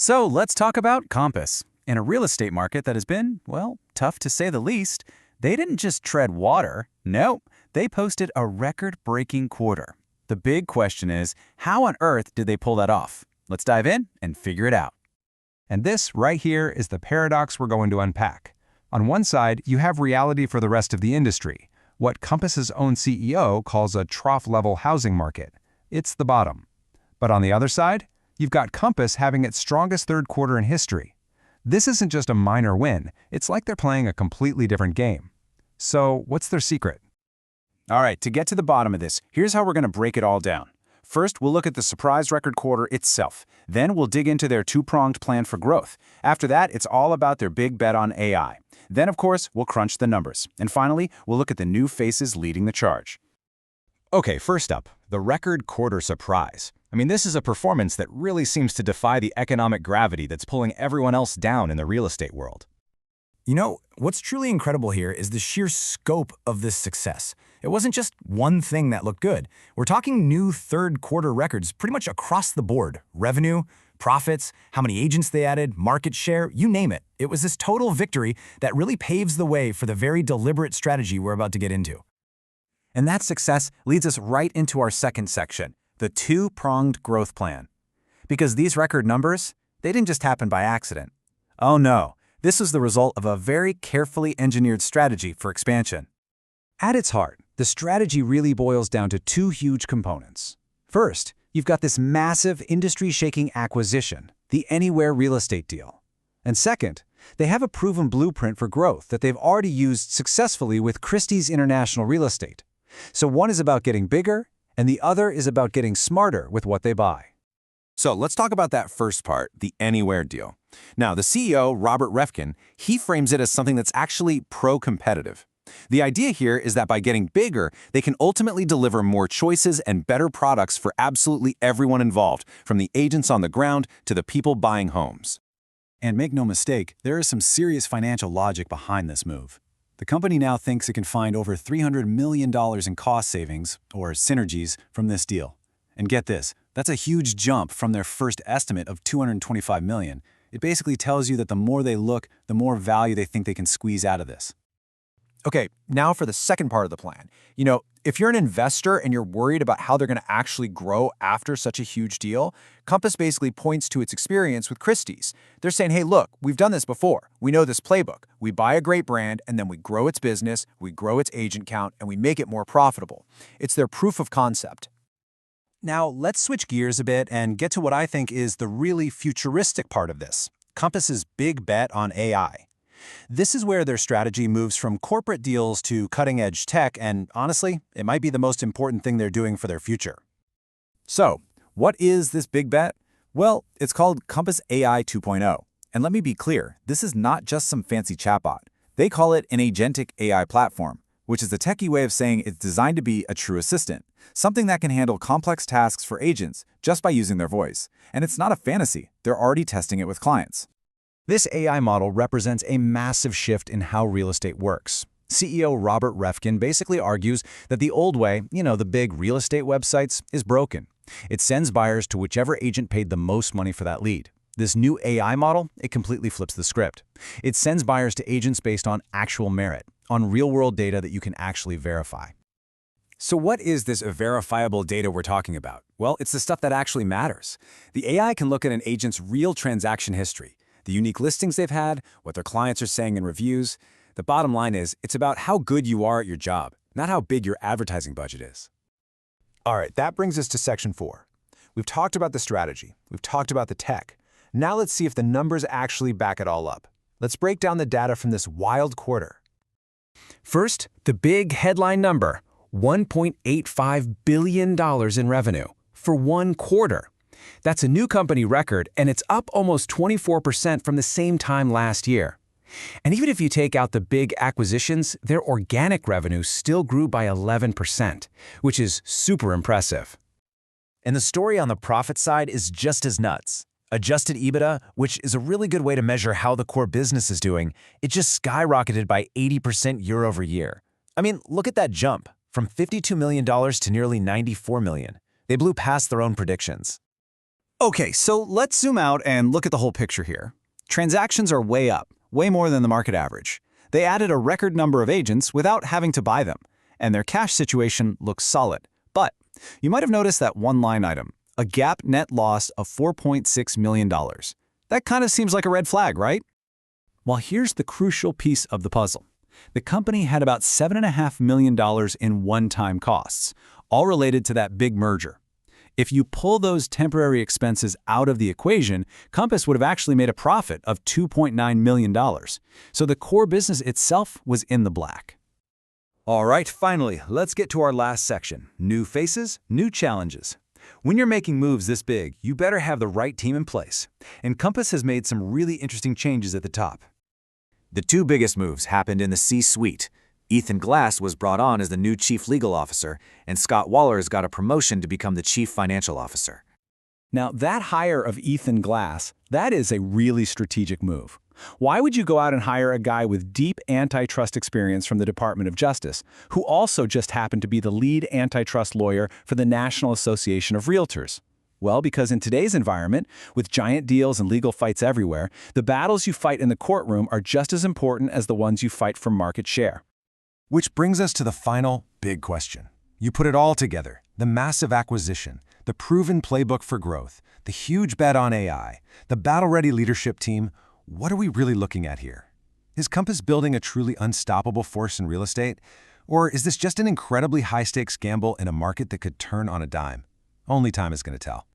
So let's talk about Compass. In a real estate market that has been, well, tough to say the least, they didn't just tread water. Nope, they posted a record-breaking quarter. The big question is, how on earth did they pull that off? Let's dive in and figure it out. And this right here is the paradox we're going to unpack. On one side, you have reality for the rest of the industry, what Compass's own CEO calls a trough-level housing market. It's the bottom. But on the other side, you've got Compass having its strongest third quarter in history. This isn't just a minor win, it's like they're playing a completely different game. So, what's their secret? All right, to get to the bottom of this, here's how we're going to break it all down. First, we'll look at the surprise record quarter itself. Then we'll dig into their two-pronged plan for growth. After that, it's all about their big bet on AI. Then, of course, we'll crunch the numbers. And finally, we'll look at the new faces leading the charge. Okay, first up, the record quarter surprise. This is a performance that really seems to defy the economic gravity that's pulling everyone else down in the real estate world. You know, what's truly incredible here is the sheer scope of this success. It wasn't just one thing that looked good. We're talking new third quarter records pretty much across the board. Revenue, profits, how many agents they added, market share, you name it. It was this total victory that really paves the way for the very deliberate strategy we're about to get into. And that success leads us right into our second section, the two-pronged growth plan. Because these record numbers, they didn't just happen by accident. Oh no, this was the result of a very carefully engineered strategy for expansion. At its heart, the strategy really boils down to two huge components. First, you've got this massive industry-shaking acquisition, the Anywhere real estate deal. And second, they have a proven blueprint for growth that they've already used successfully with Christie's International Real Estate. So one is about getting bigger, and the other is about getting smarter with what they buy. So let's talk about that first part, the Anywhere deal. Now, the CEO, Robert Reffkin, he frames it as something that's actually pro-competitive. The idea here is that by getting bigger, they can ultimately deliver more choices and better products for absolutely everyone involved, from the agents on the ground to the people buying homes. And make no mistake, there is some serious financial logic behind this move. The company now thinks it can find over $300 million in cost savings, or synergies, from this deal. And get this, that's a huge jump from their first estimate of $225 million. It basically tells you that the more they look, the more value they think they can squeeze out of this. Okay, now for the second part of the plan. If you're an investor and you're worried about how they're going to actually grow after such a huge deal, Compass basically points to its experience with Christie's. They're saying, hey, look, we've done this before. We know this playbook. We buy a great brand, and then we grow its business, we grow its agent count, and we make it more profitable. It's their proof of concept. Now, let's switch gears a bit and get to what I think is the really futuristic part of this, Compass's big bet on AI. This is where their strategy moves from corporate deals to cutting-edge tech, and honestly, it might be the most important thing they're doing for their future. So, what is this big bet? Well, it's called Compass AI 2.0. And let me be clear, this is not just some fancy chatbot. They call it an agentic AI platform, which is a techie way of saying it's designed to be a true assistant, something that can handle complex tasks for agents just by using their voice. And it's not a fantasy, they're already testing it with clients. This AI model represents a massive shift in how real estate works. CEO Robert Reffkin basically argues that the old way, the big real estate websites, is broken. It sends buyers to whichever agent paid the most money for that lead. This new AI model, it completely flips the script. It sends buyers to agents based on actual merit, on real-world data that you can actually verify. So what is this verifiable data we're talking about? Well, it's the stuff that actually matters. The AI can look at an agent's real transaction history, the unique listings they've had, what their clients are saying in reviews. The bottom line is, it's about how good you are at your job, not how big your advertising budget is. All right, that brings us to section 4. We've talked about the strategy. We've talked about the tech. Now let's see if the numbers actually back it all up. Let's break down the data from this wild quarter. First, the big headline number, $1.85 billion in revenue for one quarter. That's a new company record, and it's up almost 24% from the same time last year. And even if you take out the big acquisitions, their organic revenue still grew by 11%, which is super impressive. And the story on the profit side is just as nuts. Adjusted EBITDA, which is a really good way to measure how the core business is doing, it just skyrocketed by 80% year over year. Look at that jump, from $52 million to nearly $94 million. They blew past their own predictions. Okay, so let's zoom out and look at the whole picture here. Transactions are way up, way more than the market average. They added a record number of agents without having to buy them, and their cash situation looks solid. But you might have noticed that one line item, a GAAP net loss of $4.6 million. That kind of seems like a red flag, right? Well, here's the crucial piece of the puzzle. The company had about $7.5 million in one-time costs, all related to that big merger. If you pull those temporary expenses out of the equation, Compass would have actually made a profit of $2.9 million. So the core business itself was in the black. All right, finally, let's get to our last section. New faces, new challenges. When you're making moves this big, you better have the right team in place. And Compass has made some really interesting changes at the top. The two biggest moves happened in the C-suite. Ethan Glass was brought on as the new chief legal officer, and Scott Wallers got a promotion to become the chief financial officer. Now, that hire of Ethan Glass, that is a really strategic move. Why would you go out and hire a guy with deep antitrust experience from the Department of Justice, who also just happened to be the lead antitrust lawyer for the National Association of Realtors? Well, because in today's environment, with giant deals and legal fights everywhere, the battles you fight in the courtroom are just as important as the ones you fight for market share. Which brings us to the final big question. You put it all together, the massive acquisition, the proven playbook for growth, the huge bet on AI, the battle-ready leadership team. What are we really looking at here? Is Compass building a truly unstoppable force in real estate? Or is this just an incredibly high-stakes gamble in a market that could turn on a dime? Only time is going to tell.